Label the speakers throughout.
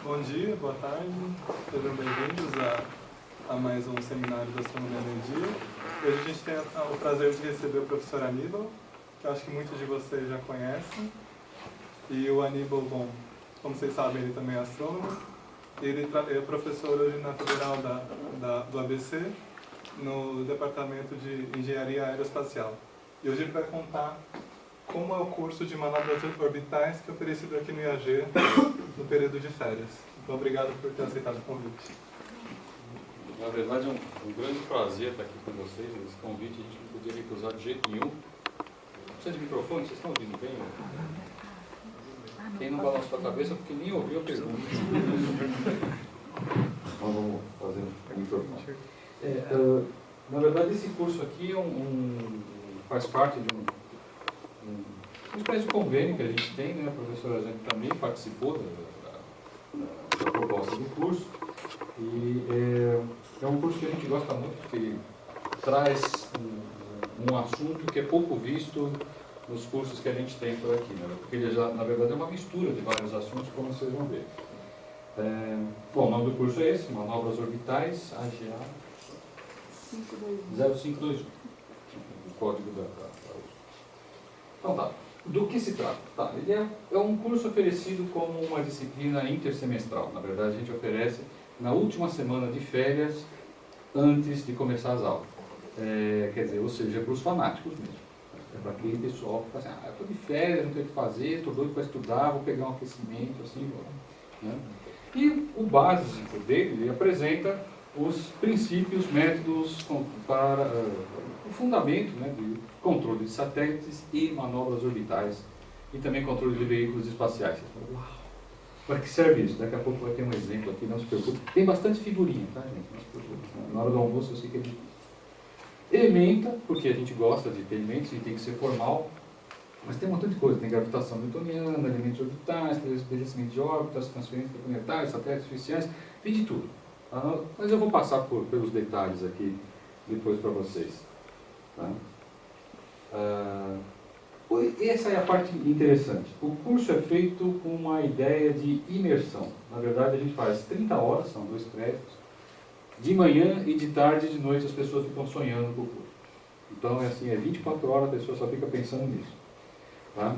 Speaker 1: Bom dia, boa tarde, sejam bem-vindos a mais um seminário da Astronomia Meio-Dia. Hoje a gente tem o prazer de receber o professor Aníbal, que eu acho que muitos de vocês já conhecem. E o Aníbal, bom, como vocês sabem, ele também é astrônomo. Ele é professor hoje na Federal do ABC, no Departamento de Engenharia Aeroespacial. E hoje ele vai contar como é o curso de manobras orbitais que é oferecido aqui no IAG no período de férias. Então, obrigado por ter aceitado o convite.
Speaker 2: Na verdade, é um grande prazer estar aqui com vocês. Esse convite a gente não podia recusar de jeito nenhum. Precisa de microfone? Vocês estão ouvindo bem? Quem não balançou a cabeça porque nem ouviu a pergunta. Então, vamos fazer um microfone. Na verdade, esse curso aqui faz parte de uma espécie de convênio que a gente tem, né? A professora Jane também participou da proposta do curso. E é um curso que a gente gosta muito, porque ele traz um assunto que é pouco visto nos cursos que a gente tem por aqui, né? Porque ele já, na verdade, é uma mistura de vários assuntos, como vocês vão ver. Bom, o nome do curso é esse, Manobras Orbitais, AGA 0521, o código da USP. Então tá, do que se trata? Tá, ele é um curso oferecido como uma disciplina intersemestral. Na verdade, a gente oferece na última semana de férias, antes de começar as aulas. Quer dizer, ou seja, para os fanáticos mesmo. É para aquele pessoal que fala assim, eu estou de férias, não tenho o que fazer, estou doido para estudar, vou pegar um aquecimento, assim, né? E o básico dele, ele apresenta os princípios, métodos para o fundamento, né, de controle de satélites e manobras orbitais, e também controle de veículos espaciais. Você fala, uau! Para que serve isso? Daqui a pouco vai ter um exemplo aqui, não se preocupe. Tem bastante figurinha, tá, gente? Não se preocupe. Na hora do almoço eu sei que é difícil. Elementa, porque a gente gosta de ter elementos e tem que ser formal, mas tem um montão de coisa. Tem gravitação newtoniana, elementos orbitais, envelhecimento de órbitas, transferência planetária, satélites artificiais, tem de tudo. Tá? Mas eu vou passar pelos detalhes aqui depois para vocês. Tá? Essa é a parte interessante. O curso é feito com uma ideia de imersão. Na verdade, a gente faz 30 horas, são 2 créditos, de manhã e de tarde e de noite as pessoas ficam sonhando com o curso. Então, é assim, 24 horas a pessoa só fica pensando nisso. Tá?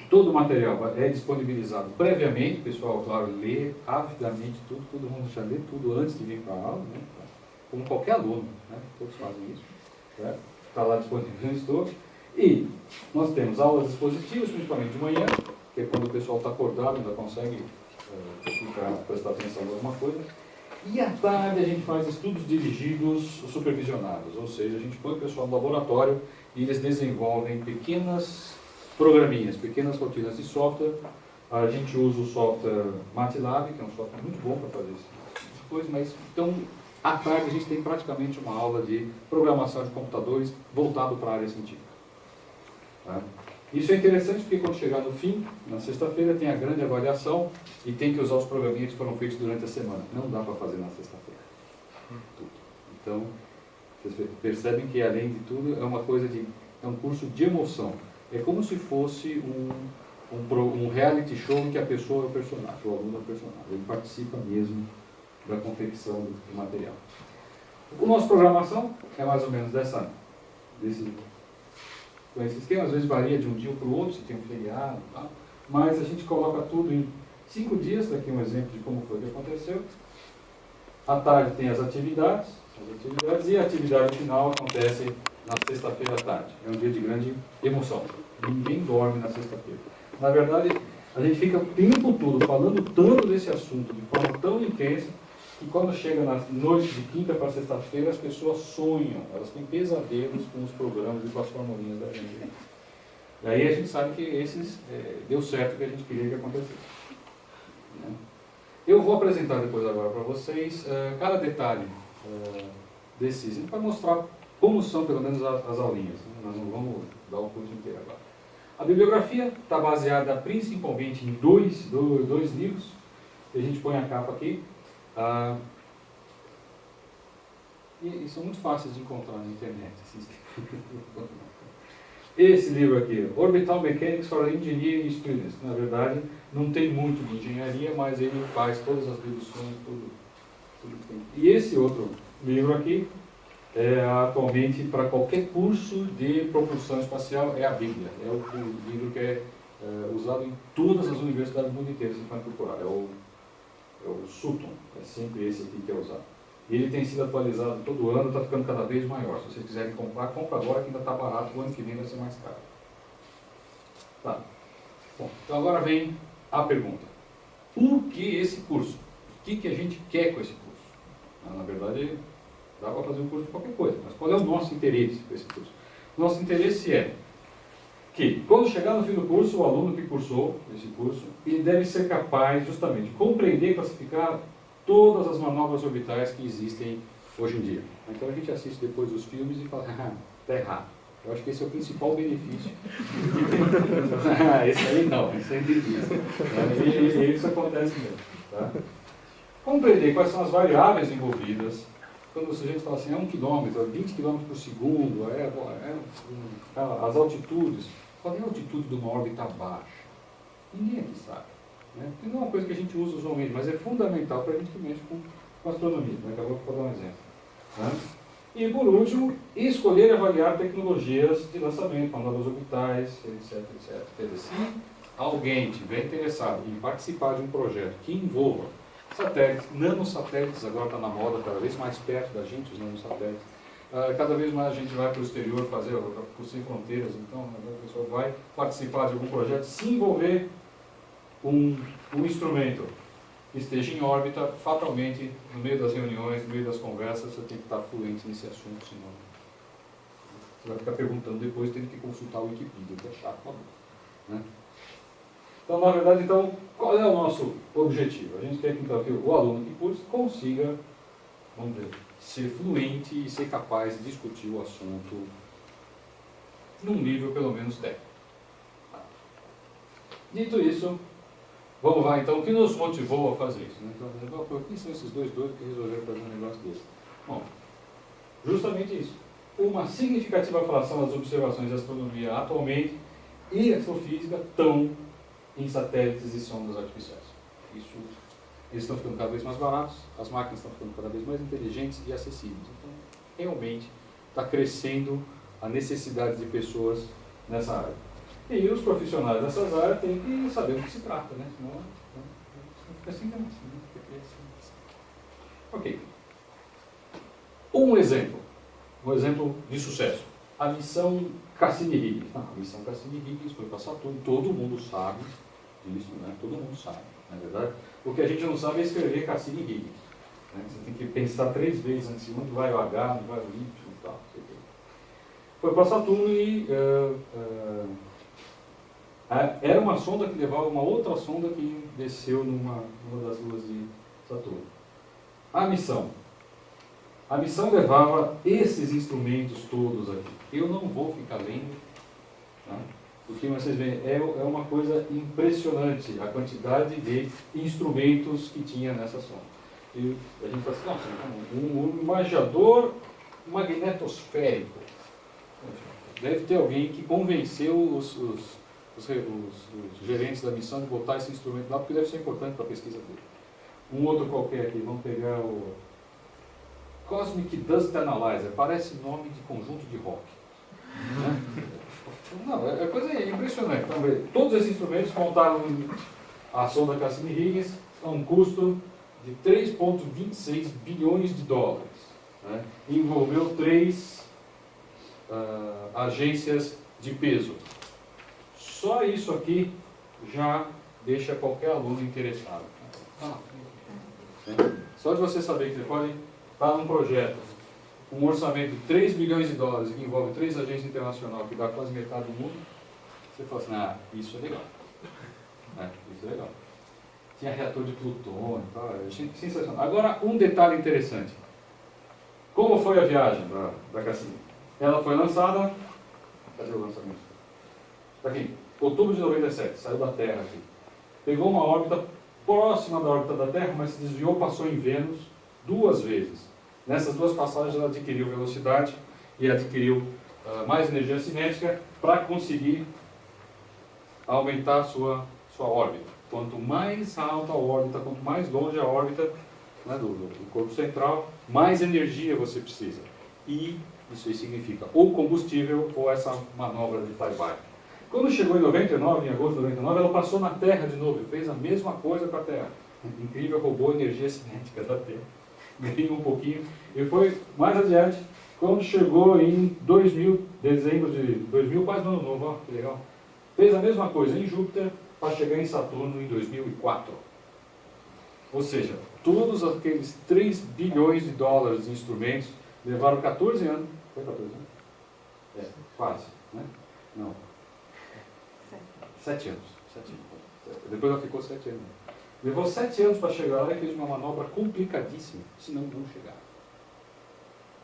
Speaker 2: Todo o material é disponibilizado previamente, o pessoal, claro, lê avidamente tudo, todo mundo já lê tudo antes de vir para a aula, né? Como qualquer aluno, né? Todos fazem isso. Está lá disponível no estudo. E nós temos aulas expositivas, principalmente de manhã, que é quando o pessoal está acordado, ainda consegue prestar atenção em alguma coisa. E à tarde a gente faz estudos dirigidos supervisionados, ou seja, a gente põe o pessoal no laboratório e eles desenvolvem pequenas programinhas, pequenas rotinas de software. A gente usa o software MATLAB, que é um software muito bom para fazer essas coisas, mas então à tarde a gente tem praticamente uma aula de programação de computadores voltado para a área científica. Tá? Isso é interessante porque quando chegar no fim, na sexta-feira, tem a grande avaliação e tem que usar os programinhas que foram feitos durante a semana. Não dá para fazer na sexta-feira. Então, vocês percebem que, além de tudo, é um curso de emoção. É como se fosse um reality show em que a pessoa é o personagem, o aluno é o personagem. Ele participa mesmo da confecção do material. A nossa programação é mais ou menos com esse esquema, às vezes varia de um dia para o outro, se tem um feriado, tá? Mas a gente coloca tudo em 5 dias, daqui um exemplo de como foi que aconteceu. À tarde tem as atividades e a atividade final acontece na sexta-feira à tarde. É um dia de grande emoção. Ninguém dorme na sexta-feira. Na verdade, a gente fica o tempo todo falando tanto desse assunto, de forma tão intensa, que quando chega na noite de quinta para sexta-feira, as pessoas sonham, elas têm pesadelos com os programas e com as formulinhas da gente. E aí a gente sabe que deu certo o que a gente queria que acontecesse. Né? Eu vou apresentar depois agora para vocês cada detalhe desses, a gente vai mostrar como são pelo menos as aulinhas. Né? Nós não vamos dar o curso inteiro agora. A bibliografia está baseada principalmente em dois livros, a gente põe a capa aqui. E são muito fáceis de encontrar na internet. Assim. esse livro aqui, Orbital Mechanics for Engineering Students. Na verdade, não tem muito de engenharia, mas ele faz todas as deduções, tudo que tem. E esse outro livro aqui, atualmente, para qualquer curso de propulsão espacial, é a Bíblia. É o livro que é usado em todas as universidades do mundo inteiro, se vai procurar. É o Sutton, é sempre esse aqui que é usado. E ele tem sido atualizado todo ano, está ficando cada vez maior. Se vocês quiserem comprar, compra agora que ainda está barato, o ano que vem vai ser mais caro. Tá. Bom, então agora vem a pergunta. Por que esse curso? O que a gente quer com esse curso? Na verdade, dá para fazer um curso de qualquer coisa, mas qual é o nosso interesse com esse curso? O nosso interesse é que, quando chegar no fim do curso, o aluno que cursou esse curso, ele deve ser capaz, justamente, de compreender e classificar todas as manobras orbitais que existem hoje em dia. Então a gente assiste depois os filmes e fala, está errado. Eu acho que esse é o principal benefício. Esse aí não, esse aí é e isso acontece mesmo. Tá? Compreender quais são as variáveis envolvidas. Quando o sujeito fala assim, 1 km, 20 km por segundo, as altitudes. Qual é a altitude de uma órbita baixa? Ninguém aqui sabe. Né? Porque não é uma coisa que a gente usa usualmente, mas é fundamental para a gente que mexe com astronomia. Daqui a pouco eu vou dar um exemplo. Né? E, por último, escolher e avaliar tecnologias de lançamento, manobras orbitais, etc. Quer dizer, se alguém estiver interessado em participar de um projeto que envolva satélites, nanosatélites, agora está na moda, cada vez mais perto da gente, os nanosatélites, cada vez mais a gente vai para o exterior fazer o Sem Fronteiras, então a pessoa vai participar de algum projeto, se envolver um instrumento que esteja em órbita, fatalmente, no meio das reuniões, no meio das conversas, você tem que estar fluente nesse assunto, senão você vai ficar perguntando depois, tendo que consultar o Wikipedia, que é chato, né? Então, na verdade, qual é o nosso objetivo? A gente quer que, então, que o aluno que cursa consiga, vamos dizer, ser fluente e ser capaz de discutir o assunto num nível, pelo menos, técnico. Dito isso, vamos lá, então, o que nos motivou a fazer isso? Né? Então, quem são esses dois doidos que resolveram fazer um negócio desse? Bom, justamente isso. Uma significativa fração das observações de astronomia atualmente e astrofísica estão em satélites e sondas artificiais. Eles estão ficando cada vez mais baratos, as máquinas estão ficando cada vez mais inteligentes e acessíveis. Então, realmente, está crescendo a necessidade de pessoas nessa área. E os profissionais dessas áreas têm que saber do que se trata, né? Senão fica sem graça. Né? Ok. Um exemplo de sucesso. A missão Cassini-Huygens. A missão Cassini-Huygens foi para Saturno, todo mundo sabe disso, né? Todo mundo sabe, na verdade. O que a gente não sabe é escrever Cassini-Huygens. Né? Você tem que pensar 3 vezes antes de onde vai o H, onde vai o Y e tal. Foi para Saturno e era uma sonda que levava uma outra sonda que desceu numa das luas de Saturno. A missão levava esses instrumentos todos aqui. Eu não vou ficar lendo, tá? Porque vocês veem, é uma coisa impressionante a quantidade de instrumentos que tinha nessa sonda. E a gente fala assim, nossa, um imaginador magnetosférico. Deve ter alguém que convenceu os gerentes da missão de botar esse instrumento lá, porque deve ser importante para a pesquisa dele. Um outro qualquer aqui, vamos pegar o Cosmic Dust Analyzer, parece nome de conjunto de rock. Né? Não, é coisa impressionante. Então, todos esses instrumentos montaram a sonda Cassini-Huygens a um custo de 3,26 bilhões de dólares. Né? Envolveu 3 agências de peso. Só isso aqui já deixa qualquer aluno interessado. Só de você saber que você pode estar num projeto com um orçamento de 3 bilhões de dólares que envolve 3 agências internacionais que dá quase metade do mundo, você fala assim, isso é legal. Isso é legal. Tinha reator de plutônio e tal, achei sensacional. Agora, um detalhe interessante. Como foi a viagem da Cassini? Ela foi lançada... Cadê o lançamento? Está aqui. Outubro de 97, saiu da Terra aqui. Pegou uma órbita próxima da órbita da Terra, mas se desviou, passou em Vênus 2 vezes. Nessas 2 passagens ela adquiriu velocidade e adquiriu mais energia cinética para conseguir aumentar a sua órbita. Quanto mais alta a órbita, quanto mais longe a órbita, né, do corpo central, mais energia você precisa. E isso aí significa ou combustível ou essa manobra de flyby. Quando chegou em 99, em agosto de 99, ela passou na Terra de novo e fez a mesma coisa com a Terra. Incrível, roubou energia cinética da Terra. Ganhou um pouquinho. E foi mais adiante, quando chegou em 2000, dezembro de 2000, quase no ano novo, ó, que legal. Fez a mesma coisa em Júpiter para chegar em Saturno em 2004. Ou seja, todos aqueles 3 bilhões de dólares de instrumentos levaram 14 anos. Foi 14 anos? É, quase, né? Não. 7 anos. 7 anos. Depois ela ficou 7 anos. Levou 7 anos para chegar lá e fez uma manobra complicadíssima, senão não chegar.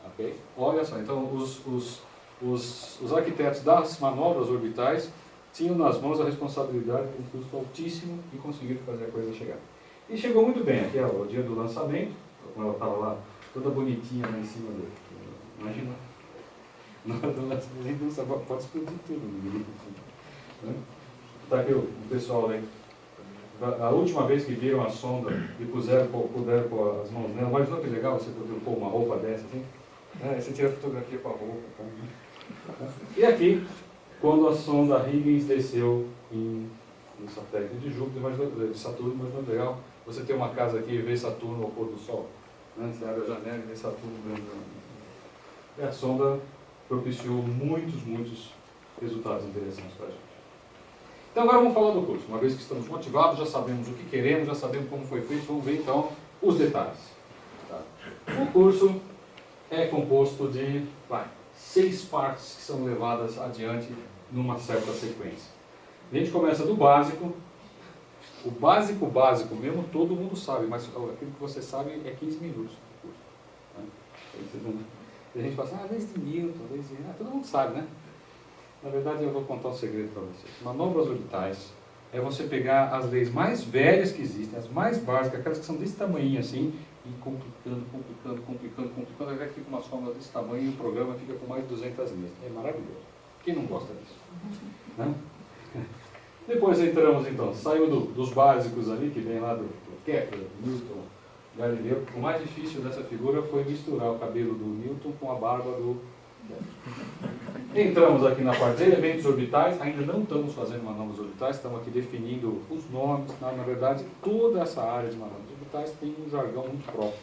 Speaker 2: Ok? Olha só, então os arquitetos das manobras orbitais tinham nas mãos a responsabilidade de um custo altíssimo e conseguiram fazer a coisa chegar. E chegou muito bem, aqui é o dia do lançamento, quando ela estava lá, toda bonitinha lá em cima dele. Imagina. Na hora do lançamento, pode explodir tudo. Está aqui o pessoal, né? A última vez que viram a sonda e puderam pôr as mãos nela, imaginou que legal você poder pôr uma roupa dessa assim? Você tira a fotografia com a roupa. Tá? E aqui, quando a sonda Huygens desceu no satélite de Júpiter, de Saturno, imaginou que legal você ter uma casa aqui e ver Saturno ao pôr do sol. Né? Você abre a janela e vê Saturno grande. E a sonda propiciou muitos resultados interessantes para a gente. Então agora vamos falar do curso. Uma vez que estamos motivados, já sabemos o que queremos, já sabemos como foi feito, vamos ver então os detalhes. Tá? O curso é composto de 6 partes que são levadas adiante numa certa sequência. A gente começa do básico. O básico mesmo, todo mundo sabe, mas aquilo que você sabe é 15 minutos do curso. Né? A gente fala assim, desde Newton, todo mundo sabe, né? Na verdade, eu vou contar um segredo para vocês. Manobras orbitais é você pegar as leis mais velhas que existem, as mais básicas, aquelas que são desse tamanho assim, e complicando, até que fica uma fórmula desse tamanho e o programa fica com mais de 200 linhas. É maravilhoso. Quem não gosta disso? Né? Depois entramos, então, saiu dos básicos ali, que vem lá do Kepler, Newton, Galileu. O mais difícil dessa figura foi misturar o cabelo do Newton com a barba do Kepler. Entramos aqui na parte de elementos orbitais, ainda não estamos fazendo manobras orbitais, estamos aqui definindo os nomes. Na verdade, toda essa área de manobras orbitais tem um jargão muito próprio.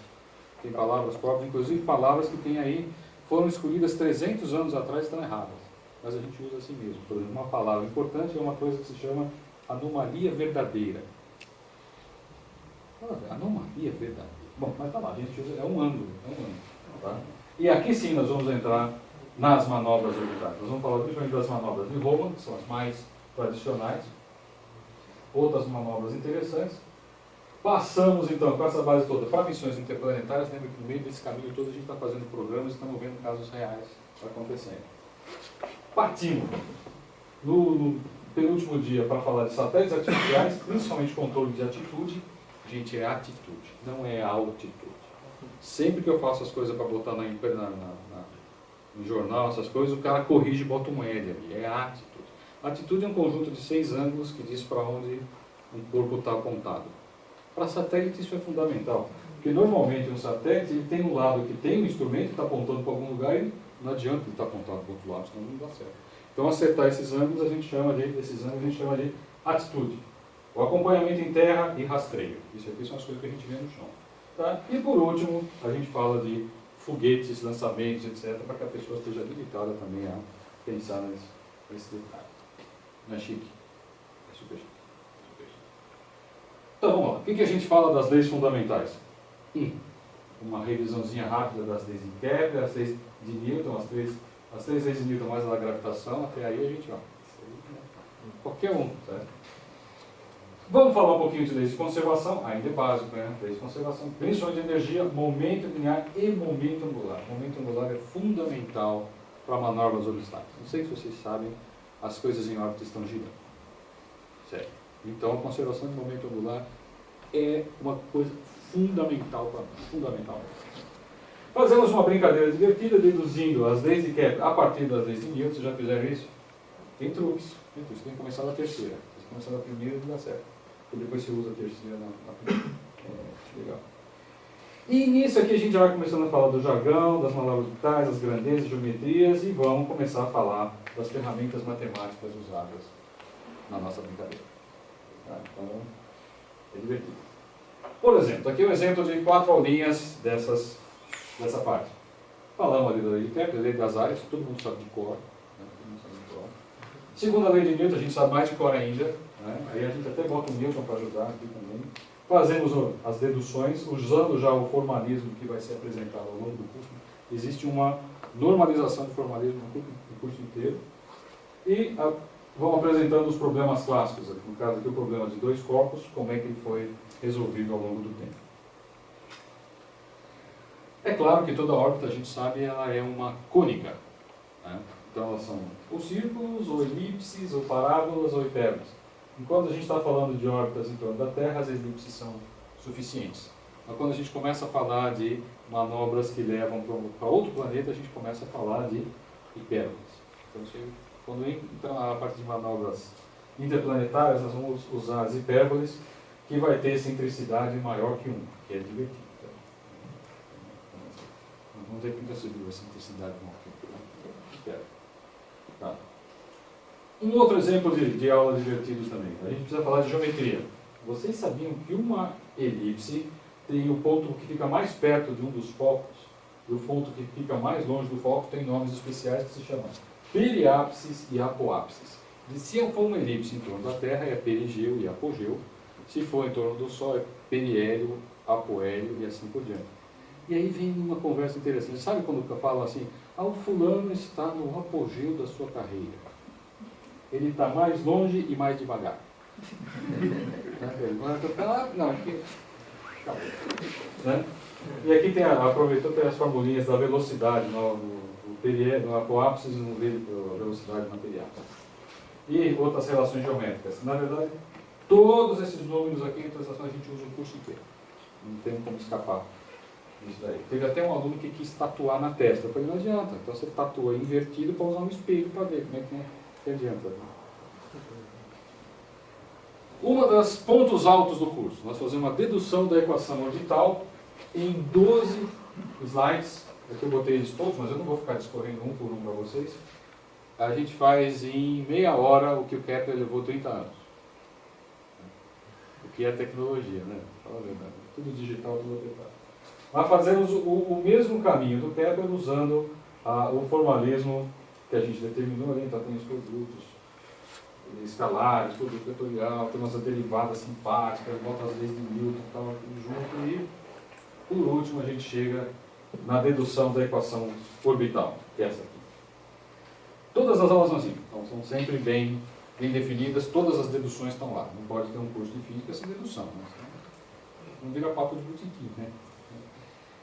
Speaker 2: Tem palavras próprias, inclusive palavras que tem aí, foram escolhidas 300 anos atrás e estão erradas. Mas a gente usa assim mesmo. Por exemplo, uma palavra importante é uma coisa que se chama anomalia verdadeira. Anomalia verdadeira. Bom, mas tá lá, a gente usa, é um ângulo. Tá? E aqui sim nós vamos entrar nas manobras orbitais. Nós vamos falar principalmente das manobras de Hohmann, que são as mais tradicionais. Outras manobras interessantes. Passamos então com essa base toda para missões interplanetárias. Lembra que no meio desse caminho todo a gente está fazendo programas e estamos vendo casos reais acontecendo. Partimos no penúltimo dia para falar de satélites artificiais, principalmente controle de atitude. Gente, é atitude, não é altitude. Sempre que eu faço as coisas para botar no jornal, essas coisas, o cara corrige e bota um L ali. É atitude. Atitude é um conjunto de 6 ângulos que diz para onde um corpo está apontado. Para satélite isso é fundamental, porque normalmente um satélite ele tem um lado que tem um instrumento que está apontando para algum lugar e não adianta ele estar apontado para o outro lado, senão não dá certo. Então acertar esses ângulos a gente chama de atitude. O acompanhamento em terra e rastreio. Isso aqui são as coisas que a gente vê no chão. Tá? E por último, a gente fala de foguetes, lançamentos, etc., para que a pessoa esteja habilitada também a pensar nesse detalhe. Não é chique? É super chique. Então vamos lá. O que a gente fala das leis fundamentais? Uma revisãozinha rápida das leis de Kepler, as leis de Newton, as três leis de Newton mais a da gravitação, até aí a gente vai. Qualquer um, certo? Vamos falar um pouquinho de leis de conservação, ainda é básico, né? Leis de conservação, principalmente de energia, momento linear e momento angular. O momento angular é fundamental para manobras orbitais. Não sei se vocês sabem, as coisas em órbita estão girando. Sério. Então a conservação de momento angular é uma coisa fundamental para nós. Fundamental. Fazemos uma brincadeira divertida deduzindo as leis de Kepler a partir das leis de Newton. Vocês já fizeram isso? Tem truques. Tem que começar da terceira. Se começar da primeira, não dá certo. E depois você usa a terceira na primeira. Legal. E nisso aqui a gente já vai começando a falar do jargão, das manobras orbitais, das grandezas, geometrias, e vamos começar a falar das ferramentas matemáticas usadas na nossa brincadeira. Tá? Então, é divertido. Por exemplo, aqui é um exemplo de 4 aulinhas dessa parte. Falamos ali da lei de Kepler, lei das áreas, todo mundo sabe de cor. Né? Todo mundo sabe de cor. Segundo a lei de Newton, a gente sabe mais de cor ainda. Né? Aí a gente até bota o Newton para ajudar aqui também. Fazemos as deduções, usando já o formalismo que vai ser apresentado ao longo do curso. Existe uma normalização de formalismo no curso inteiro. E vamos apresentando os problemas clássicos. No caso aqui, o problema de 2 corpos, como é que ele foi resolvido ao longo do tempo. É claro que toda órbita, a gente sabe, ela é uma cônica. Né? Então, elas são ou círculos, ou elipses, ou parábolas, ou hipérbolas. Enquanto a gente está falando de órbitas em torno da Terra, as elipses são suficientes. Mas quando a gente começa a falar de manobras que levam para outro planeta, a gente começa a falar de hipérbolas. Então, quando entra na parte de manobras interplanetárias, nós vamos usar as hipérboles, que vai ter excentricidade maior que 1, que é divertido. Então, vamos ver quem subiu a excentricidade maior que 1. Tá. Um outro exemplo de aula divertido também. A gente precisa falar de geometria. Vocês sabiam que uma elipse tem o ponto que fica mais perto de um dos focos, e o ponto que fica mais longe do foco tem nomes especiais que se chamam periápsis e apoápsis. E se for uma elipse em torno da Terra, é perigeu e apogeu. Se for em torno do Sol, é periélio, apoélio e assim por diante. E aí vem uma conversa interessante. Sabe quando eu falo assim, o fulano está no apogeu da sua carreira. Ele está mais longe e mais devagar. Não, aqui... Né? E aqui tem, aproveitou tem as formulinhas da velocidade no apoápsis e no velocidade na periápsis. E outras relações geométricas. Na verdade, todos esses números aqui, então, a gente usa o curso inteiro. Não tem como escapar disso daí. Teve até um aluno que quis tatuar na testa. Eu falei, não adianta. Então você tatua invertido para usar um espelho para ver como é que adianta. Uma das pontos altos do curso, nós fazemos uma dedução da equação orbital em 12 slides. Aqui eu botei eles todos, mas eu não vou ficar discorrendo um por um para vocês. A gente faz em meia hora o que o Kepler levou 30 anos. O que é tecnologia, né? Fala a verdade. Tudo digital, tudo aplicado. Mas fazemos o mesmo caminho do Kepler usando o formalismo que a gente determinou ali. Então tem os produtos escalares, produto vetorial, tem umas derivadas simpáticas, volta às leis de Newton, tal, tudo junto. E, por último, a gente chega na dedução da equação orbital, que é essa aqui. Todas as aulas são assim, então, são sempre bem definidas, todas as deduções estão lá. Não pode ter um curso de física sem dedução. Né? Não vira papo de botequim, né?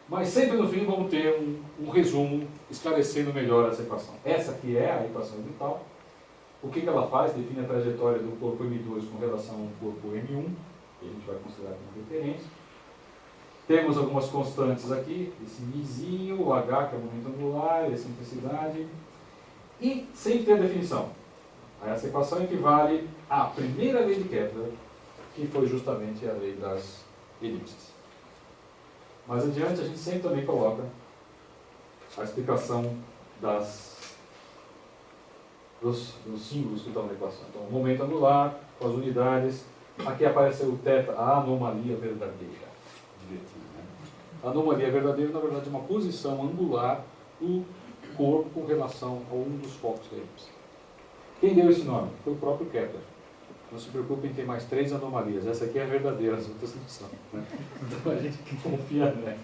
Speaker 2: Mas sempre no fim vamos ter um resumo esclarecendo melhor essa equação. Essa aqui é a equação orbital. O que ela faz? Define a trajetória do corpo M2 com relação ao corpo M1, que a gente vai considerar como referência. Temos algumas constantes aqui, esse mizinho, o H, que é o momento angular, a excentricidade, e sempre tem a definição. Essa equação equivale à primeira lei de Kepler, que foi justamente a lei das elipses. Mais adiante, a gente sempre também coloca a explicação dos símbolos que estão na equação. Então, o momento angular, com as unidades. Aqui aparece o θ, a anomalia verdadeira. Né? A anomalia verdadeira, na verdade, é uma posição angular do corpo com relação a um dos focos da elipse. Quem deu esse nome? Foi o próprio Kepler. Não se preocupem, tem mais 3 anomalias. Essa aqui é a verdadeira, as outras não são. Né? Então a gente confia nessa.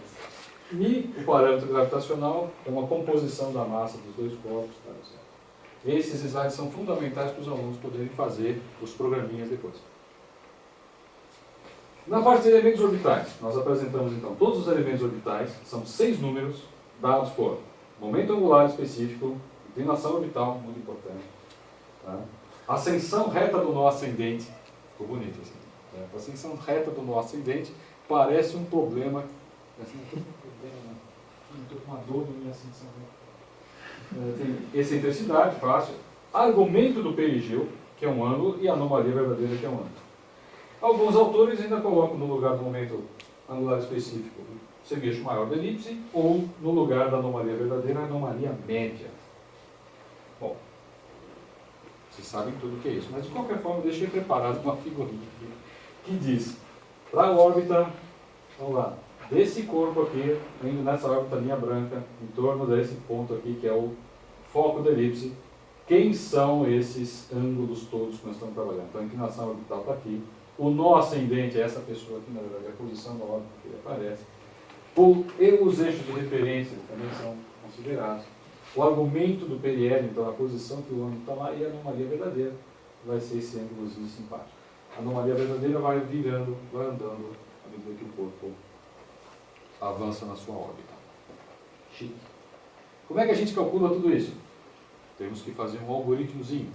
Speaker 2: E o parâmetro gravitacional é uma composição da massa dos dois corpos. Tá? Esses slides são fundamentais para os alunos poderem fazer os programinhas depois. Na parte de elementos orbitais, nós apresentamos então todos os elementos orbitais, são 6 números, dados por momento angular específico, inclinação orbital, muito importante. Tá? Ascensão reta do nó ascendente, ficou bonito assim. A ascensão reta do nó ascendente parece um problema. Estou com uma dor na minha ascensão. Tem excentricidade, fácil. Argumento do perigeu, que é um ângulo, e anomalia verdadeira, que é um ângulo. Alguns autores ainda colocam no lugar do momento angular específico o semi-eixo maior da elipse, ou no lugar da anomalia verdadeira, a anomalia média. Bom, vocês sabem tudo o que é isso, mas de qualquer forma, eu deixei preparado uma figurinha aqui, que diz, para a órbita, vamos lá, desse corpo aqui, indo nessa órbita linha branca, em torno desse ponto aqui, que é o foco da elipse, quem são esses ângulos todos que nós estamos trabalhando? Então, a inclinação orbital está aqui, o nó ascendente é essa pessoa aqui, na verdade, é a posição da órbita que ele aparece, e os eixos de referência também são considerados, o argumento do periélio, então a posição que o ângulo está lá, e a anomalia verdadeira vai ser esse ângulozinho simpático. A anomalia verdadeira vai virando, vai andando à medida que o corpo avança na sua órbita. Chique. Como é que a gente calcula tudo isso? Temos que fazer um algoritmozinho.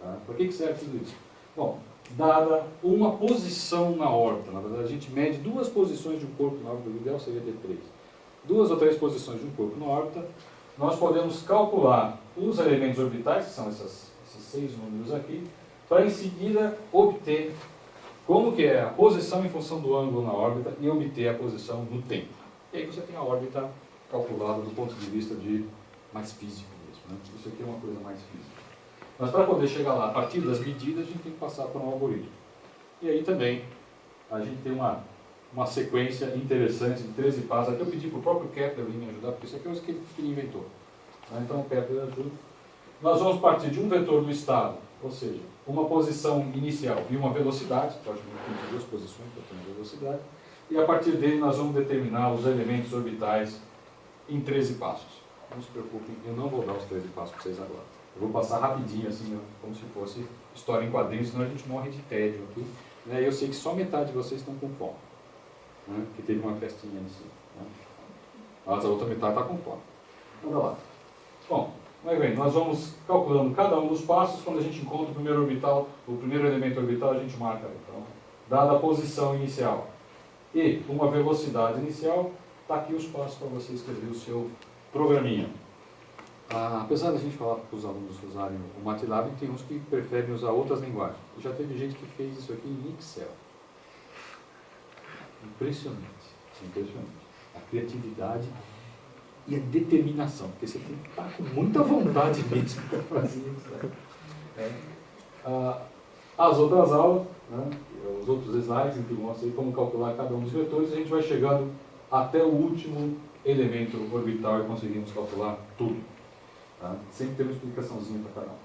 Speaker 2: Tá? Para que serve tudo isso? Bom, dada uma posição na órbita, na verdade a gente mede duas posições de um corpo na órbita, o ideal seria ter três. Duas ou três posições de um corpo na órbita, nós podemos calcular os elementos orbitais, que são esses 6 números aqui, para em seguida obter como que é a posição em função do ângulo na órbita e obter a posição no tempo. E aí você tem a órbita calculada do ponto de vista de mais físico mesmo. Né? Isso aqui é uma coisa mais física. Mas para poder chegar lá, a partir das medidas, a gente tem que passar por um algoritmo. E aí também a gente tem uma sequência interessante de 13 passos. Aqui eu pedi para o próprio Kepler vir me ajudar, porque isso aqui é o que ele inventou. Então o Kepler ajuda. Nós vamos partir de um vetor do estado, ou seja, uma posição inicial e uma velocidade, pode ter duas posições para ter uma velocidade, e a partir dele nós vamos determinar os elementos orbitais em 13 passos. Não se preocupem, eu não vou dar os 13 passos para vocês agora. Eu vou passar rapidinho, assim, como se fosse história em quadrinhos, senão a gente morre de tédio aqui. Né? E eu sei que só metade de vocês estão com fome, né? Que teve uma festinha em si. Né? Mas a outra metade está com fome. Vamos lá. Bom, vai bem, nós vamos calculando cada um dos passos. Quando a gente encontra o primeiro orbital, o primeiro elemento orbital, a gente marca. Então, dada a posição inicial e uma velocidade inicial, está aqui os passos para você escrever o seu programinha. Apesar da gente falar para os alunos usarem o MATLAB, tem uns que preferem usar outras linguagens. Já teve gente que fez isso aqui em Excel. Impressionante. Impressionante. A criatividade e a determinação, porque você tem que estar com muita vontade mesmo para fazer isso. As outras aulas, né, os outros slides em que mostram como calcular cada um dos vetores, a gente vai chegando até o último elemento orbital e conseguimos calcular tudo. Tá? Sempre tem uma explicaçãozinha para cada um.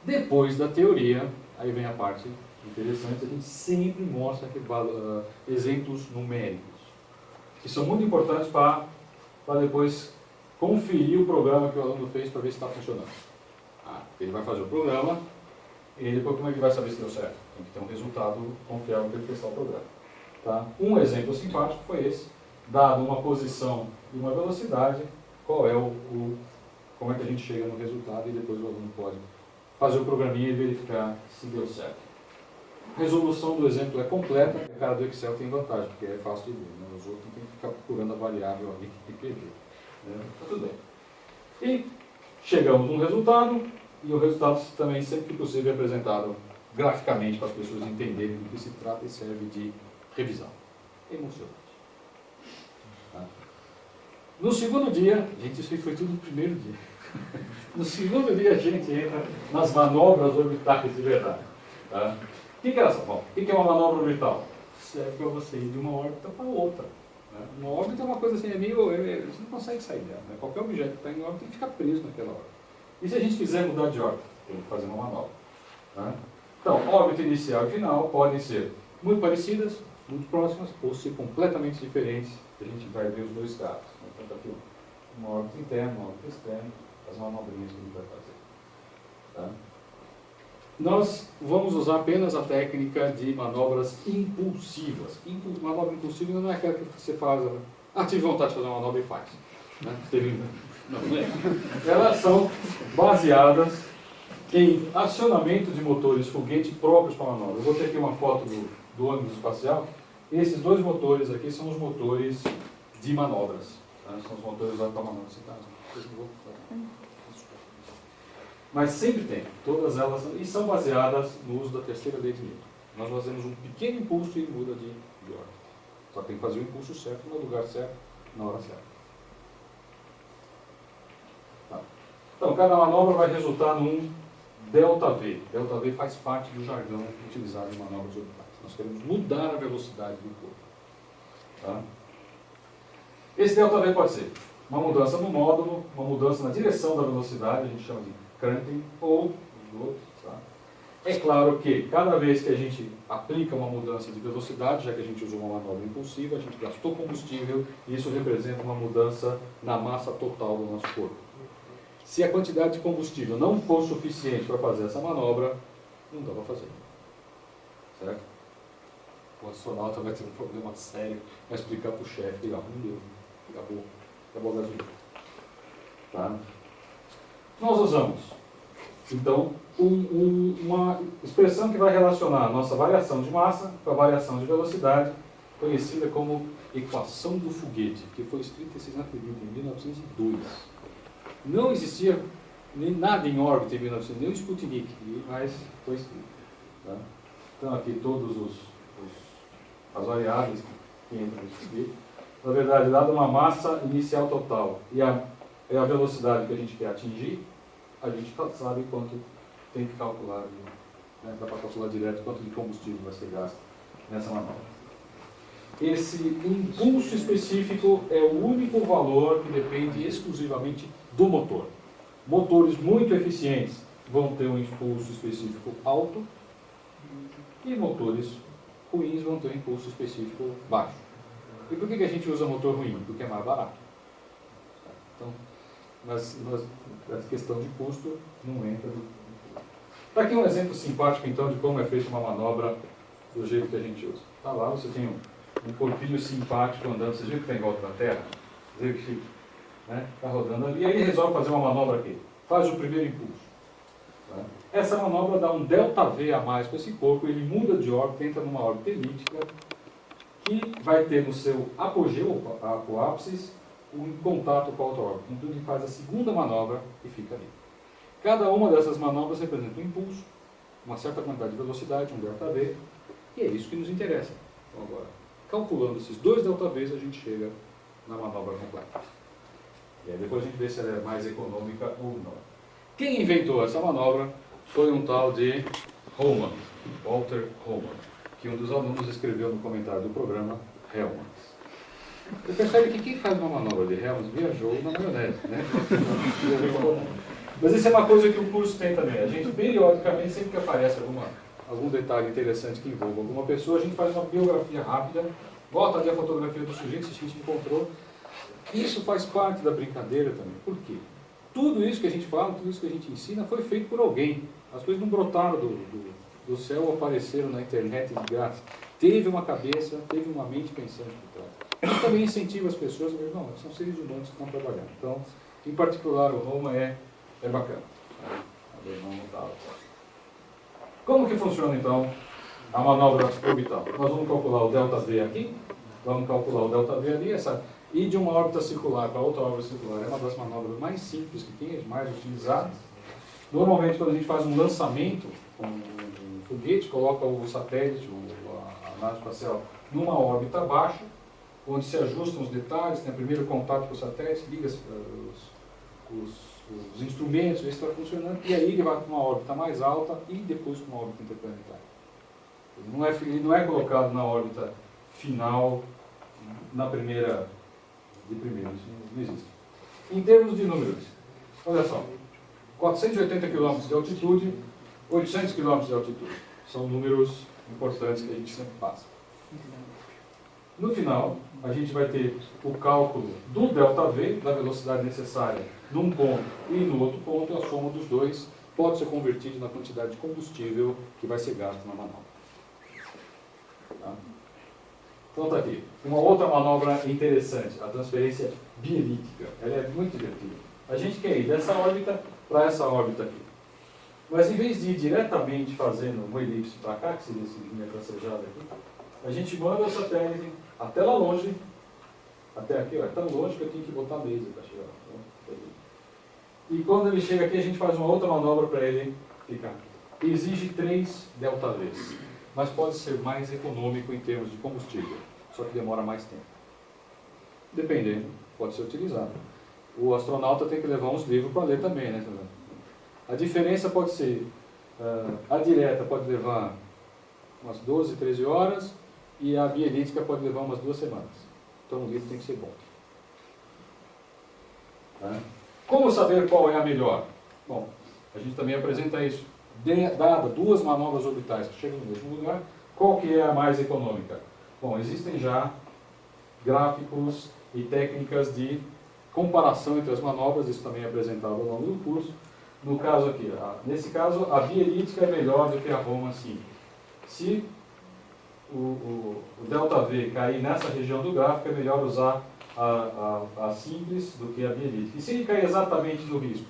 Speaker 2: Depois da teoria, aí vem a parte interessante, a gente sempre mostra exemplos numéricos, que são muito importantes para depois conferir o programa que o aluno fez para ver se está funcionando. Ele vai fazer o programa e depois como é que vai saber se deu certo? Tem que ter um resultado confiável para ele testar o programa. Tá? Um exemplo simpático foi esse, dado uma posição e uma velocidade, qual é como é que a gente chega no resultado e depois o aluno pode fazer o programinha e verificar se deu certo. A resolução do exemplo é completa, a cara do Excel tem vantagem, porque é fácil de ver, né? Os outros tem que ficar procurando a variável ali e perder. Né? Tá tudo bem. E chegamos num resultado, e o resultado também, sempre que possível, é apresentado graficamente para as pessoas entenderem do que se trata e serve de revisão. Emocionante. Tá? No segundo dia, gente, isso foi tudo no primeiro dia. No segundo dia a gente entra nas manobras orbitais de verdade. Tá? O que elas são? Bom, o que é uma manobra orbital? Serve para você ir de uma órbita para outra. Né? Uma órbita é uma coisa assim, você não consegue sair dela. Né? Qualquer objeto que está em órbita tem que ficar preso naquela órbita. E se a gente quiser mudar de órbita? Tem que fazer uma manobra. Tá? Então, órbita inicial e final podem ser muito parecidas, muito próximas, ou ser completamente diferentes. A gente vai ver os dois casos. Então, tá aqui uma órbita interna, uma órbita externa, as manobrinhas que a gente vai fazer. Tá? Nós vamos usar apenas a técnica de manobras impulsivas. Manobra impulsiva não é aquela que você faz, tive vontade de fazer uma manobra e faz. Né? Não é. Elas são baseadas em acionamento de motores foguete próprios para a manobra. Eu vou ter aqui uma foto do ônibus espacial. Esses dois motores aqui são os motores de manobras. Tá? São os motores para manobras. Mas sempre tem, todas elas, e são baseadas no uso da terceira lei de Newton. Nós fazemos um pequeno impulso e muda de órbita. Só tem que fazer o impulso certo, no lugar certo, na hora certa. Tá. Então, cada manobra vai resultar num ΔV. ΔV faz parte do jargão utilizado em manobras orbitais. Nós queremos mudar a velocidade do corpo. Tá? Esse ΔV pode ser uma mudança no módulo, uma mudança na direção da velocidade, a gente chama de cramping, ou os outros. Tá? É claro que cada vez que a gente aplica uma mudança de velocidade, já que a gente usou uma manobra impulsiva, a gente gastou combustível e isso representa uma mudança na massa total do nosso corpo. Se a quantidade de combustível não for suficiente para fazer essa manobra, não dá para fazer. Certo? O astronauta vai ter um problema sério, vai explicar para o chefe, acabou a gasolina. Tá? Nós usamos, então, uma expressão que vai relacionar a nossa variação de massa com a variação de velocidade, conhecida como equação do foguete, que foi escrita, vocês não acreditam, em 1902. Não existia nem nada em órbita em 1900, nem o Sputnik, mas foi escrito. Tá? Então, aqui todos as variáveis que entram nesse foguete. Na verdade, dada uma massa inicial total e a velocidade que a gente quer atingir, a gente sabe quanto tem que calcular, né? Dá para calcular direto quanto de combustível vai ser gasto nessa manobra. Esse impulso específico é o único valor que depende exclusivamente do motor. Motores muito eficientes vão ter um impulso específico alto e motores ruins vão ter um impulso específico baixo. E por que a gente usa motor ruim? Porque é mais barato. Então, essa questão de custo não entra. Está aqui um exemplo simpático, então, de como é feita uma manobra do jeito que a gente usa. Está lá, você tem um corpinho simpático andando. Vocês viram que está em volta da Terra? Vocês viram que chique? Está rodando ali, e aí ele resolve fazer uma manobra aqui. Faz o primeiro impulso. Tá? Essa manobra dá um ΔV a mais para esse corpo, ele muda de órbita, entra numa órbita elíptica, que vai ter no seu apogeu, o ápice, um contato com a outra órbita. Então ele faz a segunda manobra e fica ali. Cada uma dessas manobras representa um impulso, uma certa quantidade de velocidade, um ΔV, e é isso que nos interessa. Então agora, calculando esses dois ΔVs, a gente chega na manobra completa. E aí depois a gente vê se ela é mais econômica ou não. Quem inventou essa manobra foi um tal de Hohmann, Walter Hohmann, que um dos alunos escreveu no comentário do programa Hellmans. Você percebe que quem faz uma manobra de Hellmans viajou na maionese, né? Mas isso é uma coisa que o curso tem também. A gente, periodicamente, sempre que aparece algum detalhe interessante que envolva alguma pessoa, a gente faz uma biografia rápida, bota ali a fotografia do sujeito, se a gente encontrou. Isso faz parte da brincadeira também. Por quê? Tudo isso que a gente fala, tudo isso que a gente ensina foi feito por alguém. As coisas não brotaram do céu ou apareceram na internet de graça. Teve uma cabeça, teve uma mente pensante por trás. Isso também incentiva as pessoas a ver, não, são seres humanos que estão trabalhando. Então, em particular, o Roma é bacana. Como que funciona, então, a manobra orbital? Nós vamos calcular o ΔV aqui, vamos calcular o ΔV ali, e de uma órbita circular para outra órbita circular é uma das manobras mais simples que tem, mais utilizadas. Normalmente, quando a gente faz um lançamento com um foguete, coloca o satélite, a nave espacial, numa órbita baixa, onde se ajustam os detalhes, tem o primeiro contato com o satélite, liga os instrumentos, vê se está funcionando, e aí ele vai para uma órbita mais alta e depois para uma órbita interplanetária. Ele não é colocado na órbita final, de primeiro, isso não existe. Em termos de números, olha só, 480 km de altitude, 800 km de altitude. São números importantes que a gente sempre passa. No final, a gente vai ter o cálculo do ΔV, da velocidade necessária, num ponto e no outro ponto, a soma dos dois pode ser convertida na quantidade de combustível que vai ser gasto na manobra. Tá? Então está aqui. Uma outra manobra interessante, a transferência bielíptica. Ela é muito divertida. A gente quer ir dessa órbita para essa órbita aqui. Mas em vez de ir diretamente fazendo uma elipse para cá, que seria esse linha tracejada aqui, a gente manda o satélite até lá longe até aqui, ó, é tão longe que eu tenho que botar laser para chegar lá. E quando ele chega aqui, a gente faz uma outra manobra para ele ficar. Exige 3 ΔVs, mas pode ser mais econômico em termos de combustível, só que demora mais tempo. Dependendo, pode ser utilizado. O astronauta tem que levar uns livros para ler também, né? A diferença pode ser, a direta pode levar umas 12, 13 horas e a bielítica pode levar umas 2 semanas. Então o livro tem que ser bom. Tá? Como saber qual é a melhor? Bom, a gente também apresenta isso. Dada 2 manobras orbitais que chegam no mesmo lugar, qual que é a mais econômica? Bom, existem já gráficos e técnicas de comparação entre as manobras, isso também é apresentado ao longo do curso. No caso aqui, nesse caso, a bielítica é melhor do que a Roma simples. Se o ΔV cair nessa região do gráfico, é melhor usar a simples do que a bielítica. E se ele cair exatamente no risco?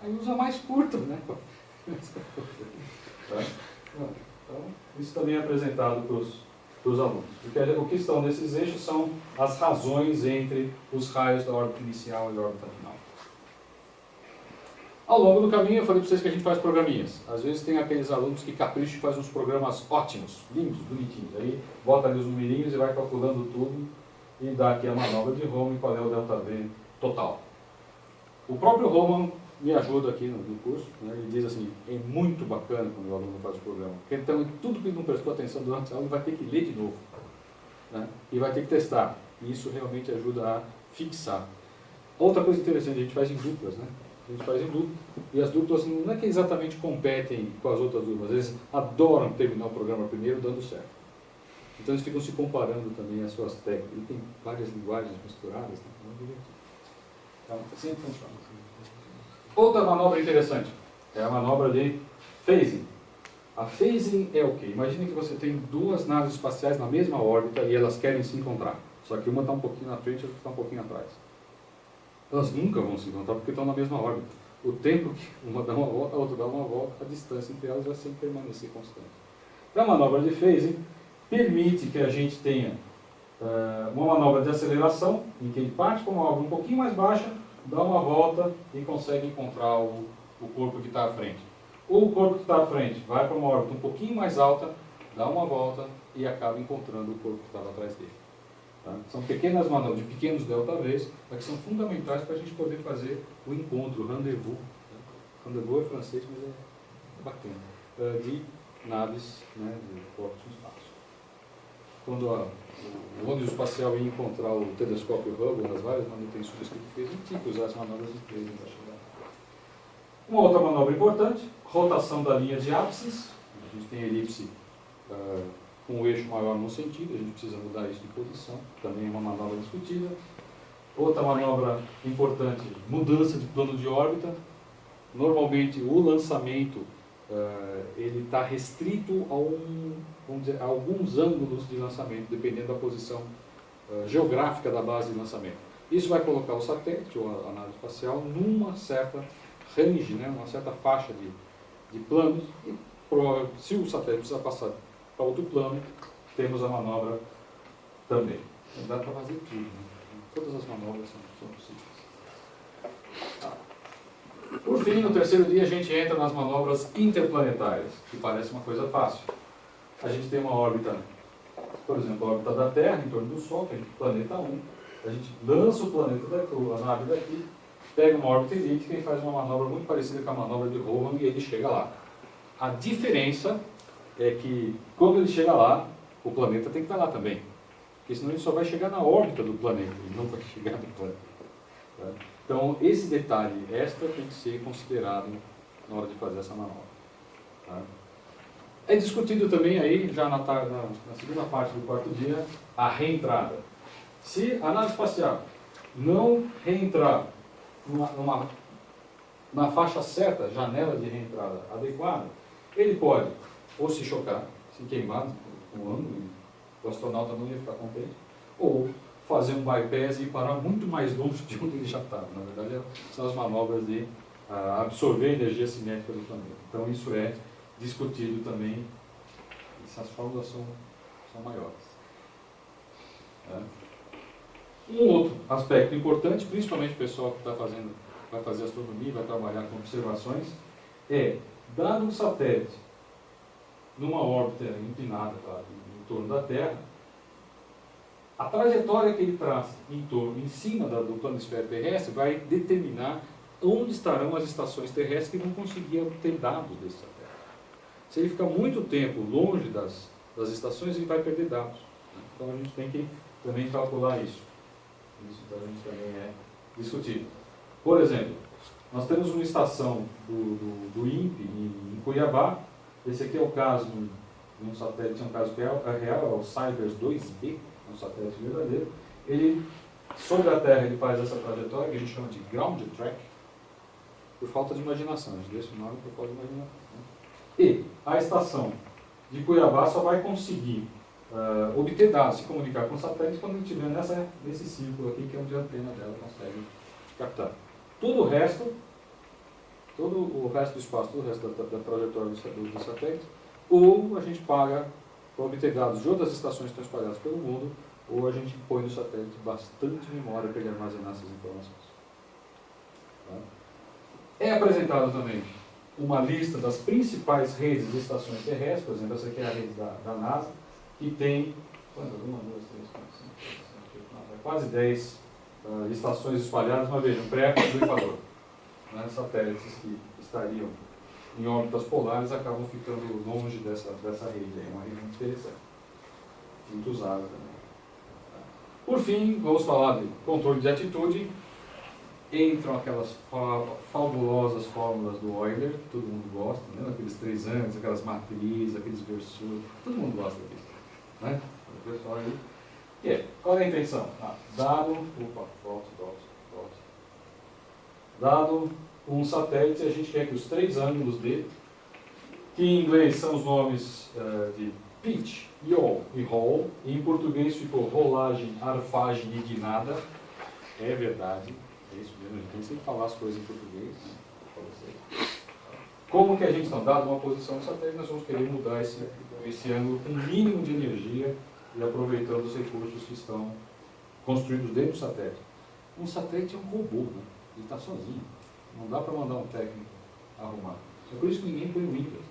Speaker 2: Aí usa mais curto, né? Tá? Então, isso também é apresentado para os alunos. Porque o que estão nesses eixos são as razões entre os raios da órbita inicial e a órbita final. Ao longo do caminho, eu falei para vocês que a gente faz programinhas. Às vezes tem aqueles alunos que capricham e fazem uns programas ótimos, lindos, bonitinhos. Aí bota ali os numerinhos e vai calculando tudo e dá aqui a manobra de Roman e qual é o ΔV total. O próprio Roman me ajuda aqui no curso, né? Ele diz assim, é muito bacana quando o aluno faz o programa, porque então tudo que ele não prestou atenção durante a aula, ele vai ter que ler de novo, né? E vai ter que testar, e isso realmente ajuda a fixar. Outra coisa interessante, a gente faz em duplas, né? A gente faz em dupla, e as duplas não é que exatamente competem com as outras duplas, eles adoram terminar o programa primeiro dando certo. Então eles ficam se comparando também as suas técnicas, e tem várias linguagens misturadas, né? Então, é divertido. Então, assim funciona. Outra manobra interessante é a manobra de phasing. A phasing é o quê? Imagine que você tem 2 naves espaciais na mesma órbita e elas querem se encontrar. Só que uma está um pouquinho na frente e a outra está um pouquinho atrás. Elas nunca vão se encontrar porque estão na mesma órbita. O tempo que uma dá uma volta, a outra dá uma volta, a distância entre elas vai sempre permanecer constante. Então a manobra de phasing permite que a gente tenha uma manobra de aceleração, em que ele parte com uma manobra um pouquinho mais baixa, dá uma volta e consegue encontrar o corpo que está à frente. Ou o corpo que está à frente vai para uma órbita um pouquinho mais alta, dá uma volta e acaba encontrando o corpo que estava atrás dele. Tá? São pequenas manobras de pequenos ΔVs, mas que são fundamentais para a gente poder fazer o encontro, o rendezvous. Tá? Rendezvous é francês, mas é bacana. De naves, né, de corpos no espaço. Quando o ônibus espacial ia encontrar o telescópio Hubble, nas várias manutenções que ele fez, ele tinha que usar as manobras de phasing para chegar. Uma outra manobra importante, rotação da linha de ápices. A gente tem elipse com o eixo maior num sentido, a gente precisa mudar isso de posição, também é uma manobra discutida. Outra manobra importante, mudança de plano de órbita. Normalmente o lançamento ele está restrito a alguns ângulos de lançamento, dependendo da posição geográfica da base de lançamento. Isso vai colocar o satélite ou a nave espacial numa certa range, né, uma certa faixa de planos, e se o satélite precisar passar para outro plano, temos a manobra também. Não dá para fazer tudo, né? Todas as manobras são possíveis. Tá. Por fim, no terceiro dia, a gente entra nas manobras interplanetárias, que parece uma coisa fácil. A gente tem uma órbita, por exemplo, a órbita da Terra, em torno do Sol, que é o planeta 1. A gente lança o planeta daqui, a nave daqui, pega uma órbita elíptica e faz uma manobra muito parecida com a manobra de Rowan e ele chega lá. A diferença é que, quando ele chega lá, o planeta tem que estar lá também. Porque senão ele só vai chegar na órbita do planeta, ele não vai chegar no planeta. Tá? Então, esse detalhe extra tem que ser considerado na hora de fazer essa manobra. Tá? É discutido também aí, já na segunda parte do quarto dia, a reentrada. Se a nave espacial não reentrar na faixa certa, janela de reentrada adequada, ele pode ou se chocar, se queimar com o ângulo, o astronauta não ia ficar contente, ou fazer um bypass e parar muito mais longe de onde ele já estava. Na verdade, são as manobras de absorver a energia cinética do planeta. Então, isso é discutido também, essas fórmulas são maiores. Um outro aspecto importante, principalmente o pessoal que vai fazer astronomia, vai trabalhar com observações, é, dado um satélite numa órbita inclinada, claro, em torno da Terra, a trajetória que ele traça em cima do planisfério terrestre vai determinar onde estarão as estações terrestres que vão conseguir obter dados desse satélite. Se ele ficar muito tempo longe das estações, ele vai perder dados. Então a gente tem que também calcular isso. Isso então, a gente também é discutido. Por exemplo, nós temos uma estação do INPE em Cuiabá. Esse aqui é o caso de um satélite, é um caso real, é o CIBERS 2B, é um satélite verdadeiro. Ele, sobre a Terra, ele faz essa trajetória que a gente chama de ground track, por falta de imaginação. A gente deu esse nome por falta de imaginação. E a estação de Cuiabá só vai conseguir obter dados, se comunicar com o satélite quando ele estiver nesse círculo aqui, que é onde a antena dela consegue captar. Todo o resto do espaço, todo o resto da trajetória do satélite, ou a gente paga para obter dados de outras estações que estão espalhadas pelo mundo, ou a gente põe no satélite bastante memória para ele armazenar essas informações. Tá? É apresentado também uma lista das principais redes de estações terrestres, por exemplo, essa aqui é a rede da NASA, que tem quase 10 estações espalhadas, mas vejam, perto do Equador. Né? Satélites que estariam em órbitas polares acabam ficando longe dessa rede. É uma rede muito interessante, muito usada também. Por fim, vamos falar de controle de atitude. Entram aquelas fabulosas fórmulas do Euler, que todo mundo gosta, né? Aqueles 3 anos, aquelas matrizes, aqueles versores, todo mundo gosta disso. Né? O pessoal aí. E é, qual é a intenção? Dado um satélite, a gente quer que os 3 ângulos dele, que em inglês são os nomes de pitch, yaw e roll, e em português ficou rolagem, arfagem e guinada. É verdade. É isso mesmo, a gente tem que sempre falar as coisas em português, né, para vocês. Como que a gente, não, dado uma posição do satélite, nós vamos querer mudar esse ângulo com o mínimo de energia e aproveitando os recursos que estão construídos dentro do satélite. Um satélite é um robô, né? Ele está sozinho. Não dá para mandar um técnico arrumar. É por isso que ninguém põe o Windows.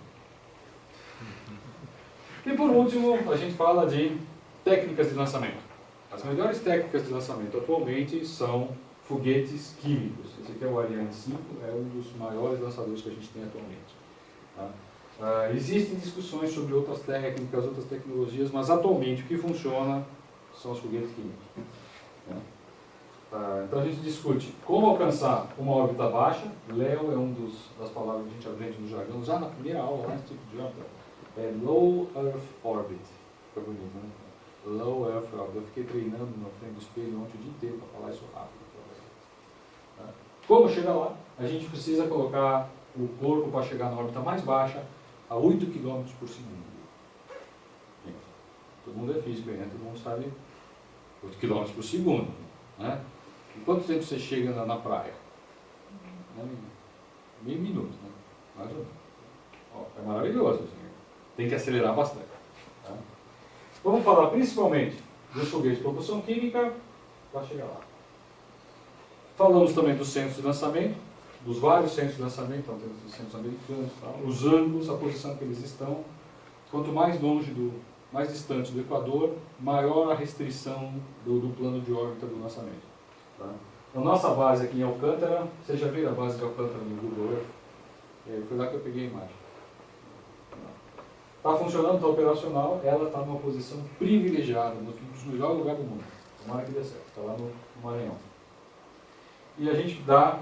Speaker 2: E por último, a gente fala de técnicas de lançamento. As melhores técnicas de lançamento atualmente são foguetes químicos. Esse aqui é o Ariane 5, é um dos maiores lançadores que a gente tem atualmente. Tá? Existem discussões sobre outras técnicas, outras tecnologias, mas atualmente o que funciona são os foguetes químicos. Tá? Então a gente discute como alcançar uma órbita baixa. LEO é das palavras que a gente aprende no jargão, já na primeira aula, lá nesse tipo de órbita. É Low Earth Orbit. Fica bonito, né? Low Earth Orbit. Eu fiquei treinando na frente do espelho ontem o dia inteiro para falar isso rápido. Como chegar lá? A gente precisa colocar o corpo para chegar na órbita mais baixa a 8 km por segundo. Todo mundo é físico, né? Todo mundo sabe 8 km por segundo. Né? E quanto tempo você chega na praia? Meio minuto, né? Mais ou menos. É maravilhoso. Assim. Tem que acelerar bastante. Tá? Vamos falar principalmente dos foguetes de propulsão química para chegar lá. Falamos também dos centros de lançamento, dos vários centros de lançamento, então temos os centros americanos, tá? Os ângulos, a posição que eles estão. Quanto mais longe, mais distante do Equador, maior a restrição do plano de órbita do lançamento. Tá? A nossa base aqui em Alcântara, você já viu a base de Alcântara no Google Earth? Foi lá que eu peguei a imagem. Está funcionando, está operacional, ela está numa posição privilegiada, no melhor lugar do mundo. Tomara que dê certo, está lá no Maranhão. E a gente dá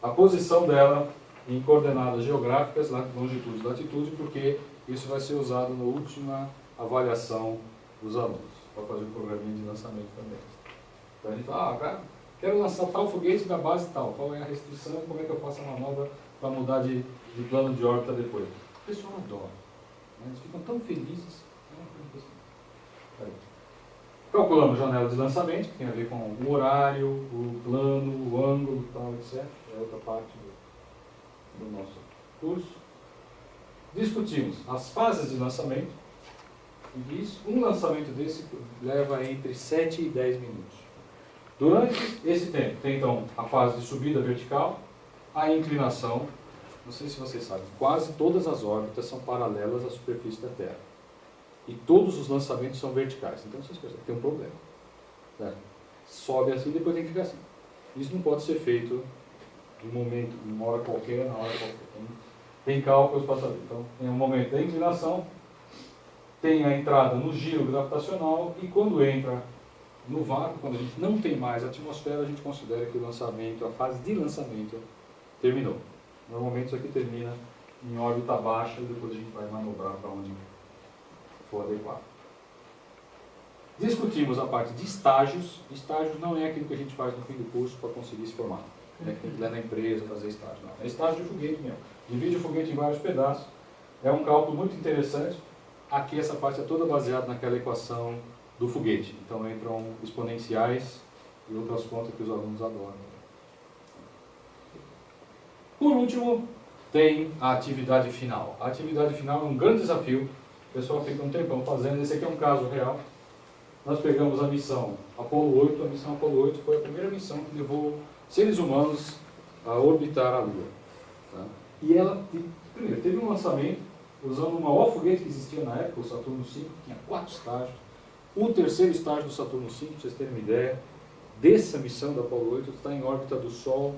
Speaker 2: a posição dela em coordenadas geográficas, longitude e latitude, porque isso vai ser usado na última avaliação dos alunos, para fazer um programinha de lançamento também. Então a gente fala, quero lançar tal foguete da base tal, qual é a restrição, como é que eu faço a manobra para mudar de plano de órbita depois. O pessoal adora, né? Eles ficam tão felizes. Calculamos janela de lançamento, que tem a ver com o horário, o plano, o ângulo, tal, etc. É outra parte do nosso curso. Discutimos as fases de lançamento, E isso, um lançamento desse leva entre 7 e 10 minutos. Durante esse tempo, tem então a fase de subida vertical, a inclinação. Não sei se vocês sabem, quase todas as órbitas são paralelas à superfície da Terra. E todos os lançamentos são verticais. Então vocês percebem, tem um problema. Certo? Sobe assim, depois tem que ficar assim. Isso não pode ser feito de um momento, de uma hora qualquer, na hora qualquer. Então, tem cálculos para saber. Então, tem um momento da inclinação, tem a entrada no giro gravitacional, e quando entra no vácuo, quando a gente não tem mais atmosfera, a gente considera que o lançamento, a fase de lançamento, terminou. Normalmente isso aqui termina em órbita baixa e depois a gente vai manobrar para onde for adequado. Discutimos a parte de estágios. Estágios não é aquilo que a gente faz no fim do curso para conseguir se formar. Tem que ir lá na empresa fazer estágio. Não. É estágio de foguete mesmo. Divide o foguete em vários pedaços. É um cálculo muito interessante. Aqui essa parte é toda baseada naquela equação do foguete. Então entram exponenciais e outras contas que os alunos adoram. Por último, tem a atividade final. A atividade final é um grande desafio. O pessoal fica um tempão fazendo. Esse aqui é um caso real. Nós pegamos a missão Apollo 8. A missão Apollo 8 foi a primeira missão que levou seres humanos a orbitar a Lua. Tá? E ela, primeiro, teve um lançamento usando o maior foguete que existia na época, o Saturno V, que tinha 4 estágios. O terceiro estágio do Saturno V, para vocês terem uma ideia, dessa missão da Apollo 8, está em órbita do Sol,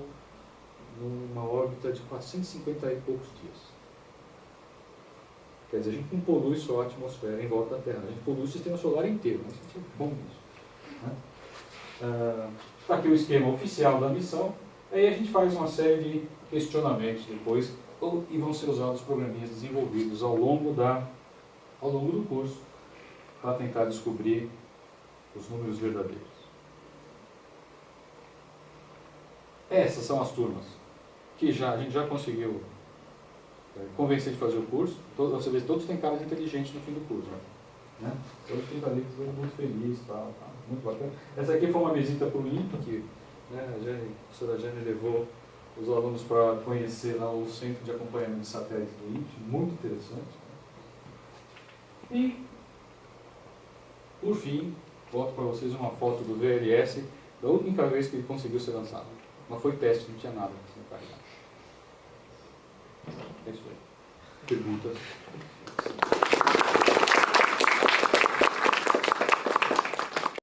Speaker 2: numa órbita de 450 e poucos dias. Quer dizer, a gente não polui só a atmosfera em volta da Terra, a gente polui o sistema solar inteiro, mas a gente é bom nisso. Né? Está aqui o esquema oficial da missão, aí a gente faz uma série de questionamentos depois, e vão ser usados programinhas desenvolvidos ao longo do curso, para tentar descobrir os números verdadeiros. Essas são as turmas que a gente já conseguiu convencer de fazer o curso. Você vê, todos têm cara de inteligente no fim do curso. Né? Todos ficam ali, todo muito feliz, tal, muito bacana. Essa aqui foi uma visita para o INPE, que a professora Jane levou os alunos para conhecer lá o Centro de Acompanhamento de Satélites do INPE, muito interessante. E, por fim, boto para vocês uma foto do VLS, da única vez que ele conseguiu ser lançado. Mas foi teste, não tinha nada para ser carregado. É isso aí. Perguntas?